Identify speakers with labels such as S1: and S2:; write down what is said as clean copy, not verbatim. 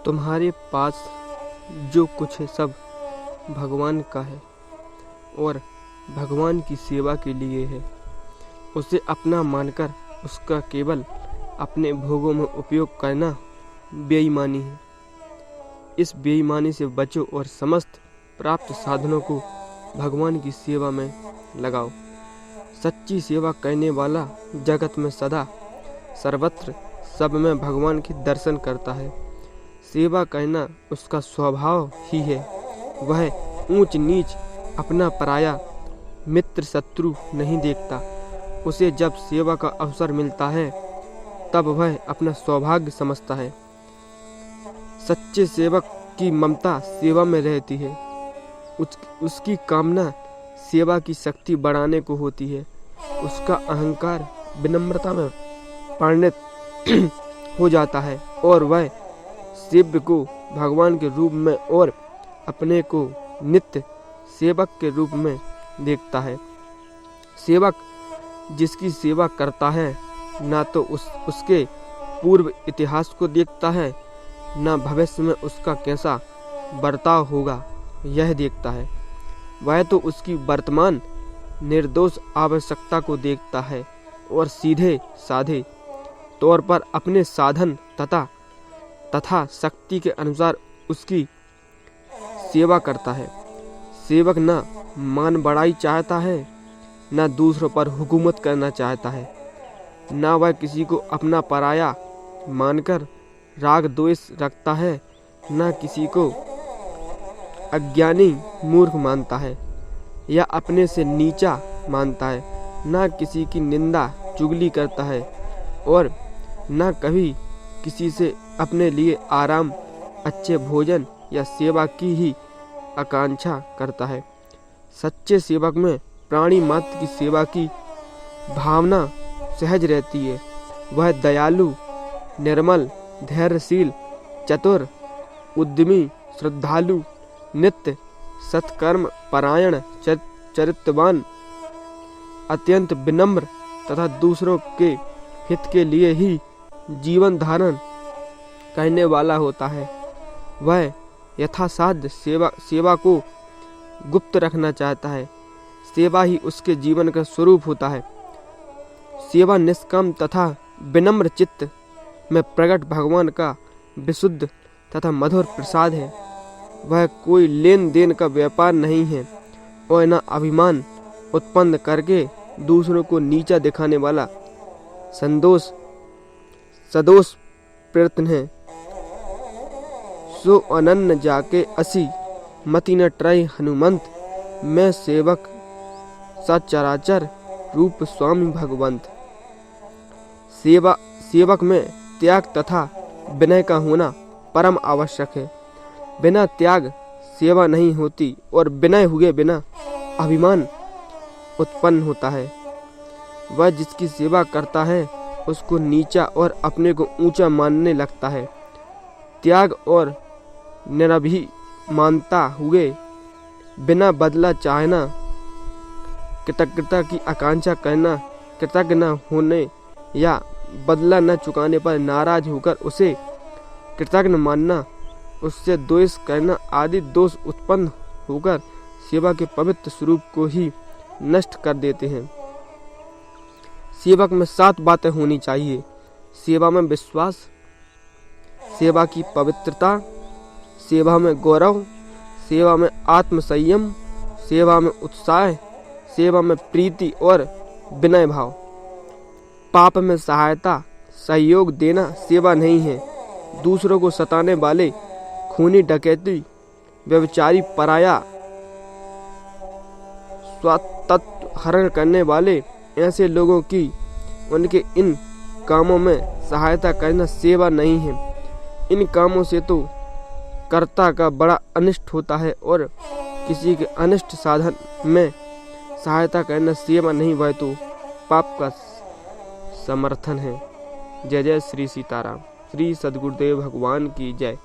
S1: तुम्हारे पास जो कुछ है सब भगवान का है और भगवान की सेवा के लिए है। उसे अपना मानकर उसका केवल अपने भोगों में उपयोग करना बेईमानी है। इस बेईमानी से बचो और समस्त प्राप्त साधनों को भगवान की सेवा में लगाओ। सच्ची सेवा करने वाला जगत में सदा सर्वत्र सब में भगवान के दर्शन करता है। सेवा करना उसका स्वभाव ही है। वह ऊंच नीच, अपना पराया, मित्र शत्रु नहीं देखता। उसे जब सेवा का अवसर मिलता है तब वह अपना सौभाग्य समझता है। सच्चे सेवक की ममता सेवा में रहती है। उसकी कामना सेवा की शक्ति बढ़ाने को होती है। उसका अहंकार विनम्रता में परिणत हो जाता है और वह सेव्य को भगवान के रूप में और अपने को नित्य सेवक के रूप में देखता है। सेवक जिसकी सेवा करता है ना तो उसके पूर्व इतिहास को देखता है, ना भविष्य में उसका कैसा बर्ताव होगा यह देखता है। वह तो उसकी वर्तमान निर्दोष आवश्यकता को देखता है और सीधे साधे तौर पर अपने साधन तथा शक्ति के अनुसार उसकी सेवा करता है। सेवक न मान बढ़ाई चाहता है, न दूसरों पर हुकूमत करना चाहता है, न वह किसी को अपना पराया मानकर राग द्वेष रखता है, न किसी को अज्ञानी मूर्ख मानता है या अपने से नीचा मानता है, न किसी की निंदा चुगली करता है और न कभी किसी से अपने लिए आराम, अच्छे भोजन या सेवा की ही आकांक्षा करता है। सच्चे सेवक में प्राणी मात्र की सेवा की भावना सहज रहती है। वह दयालु, निर्मल, धैर्यशील, चतुर, उद्यमी, श्रद्धालु, नित्य सत्कर्म परायण, चरित्रवान, अत्यंत विनम्र तथा दूसरों के हित के लिए ही जीवन धारण करने वाला होता है। वह यथासाध्य सेवा को गुप्त रखना चाहता है। सेवा ही उसके जीवन का स्वरूप होता है। सेवा निष्काम तथा विनम्र चित्त में प्रकट भगवान का विशुद्ध तथा मधुर प्रसाद है। वह कोई लेन देन का व्यापार नहीं है और न अभिमान उत्पन्न करके दूसरों को नीचा दिखाने वाला सदोष प्रयत्न है। सो अनन्न जाके असी मति न ट्रय हनुमंत, मैं सेवक सचराचर रूप स्वामी भगवंत। सेवक में त्याग तथा विनय का होना परम आवश्यक है। बिना त्याग सेवा नहीं होती और विनय हुए बिना अभिमान उत्पन्न होता है। वह जिसकी सेवा करता है उसको नीचा और अपने को ऊंचा मानने लगता है। त्याग और निरभिमानता हुए बिना बदला चाहना, कृतज्ञता की आकांक्षा करना, कृतज्ञ न होने या बदला न चुकाने पर नाराज होकर उसे कृतज्ञ मानना, उससे द्वेष करना आदि दोष उत्पन्न होकर सेवा के पवित्र स्वरूप को ही नष्ट कर देते हैं। सेवक में 7 बातें होनी चाहिए। सेवा में विश्वास, सेवा की पवित्रता, सेवा में गौरव, सेवा में आत्मसंयम, सेवा में उत्साह, सेवा में प्रीति और विनय भाव। पाप में सहायता, सहयोग देना सेवा नहीं है। दूसरों को सताने वाले, खूनी डकैती, व्यभिचारी, पराया स्वातत्व हरण करने वाले ऐसे लोगों की उनके इन कामों में सहायता करना सेवा नहीं है। इन कामों से तो कर्ता का बड़ा अनिष्ट होता है और किसी के अनिष्ट साधन में सहायता करना सेवा नहीं, वह तो पाप का समर्थन है। जय जय श्री सीताराम। श्री सद्गुरुदेव भगवान की जय।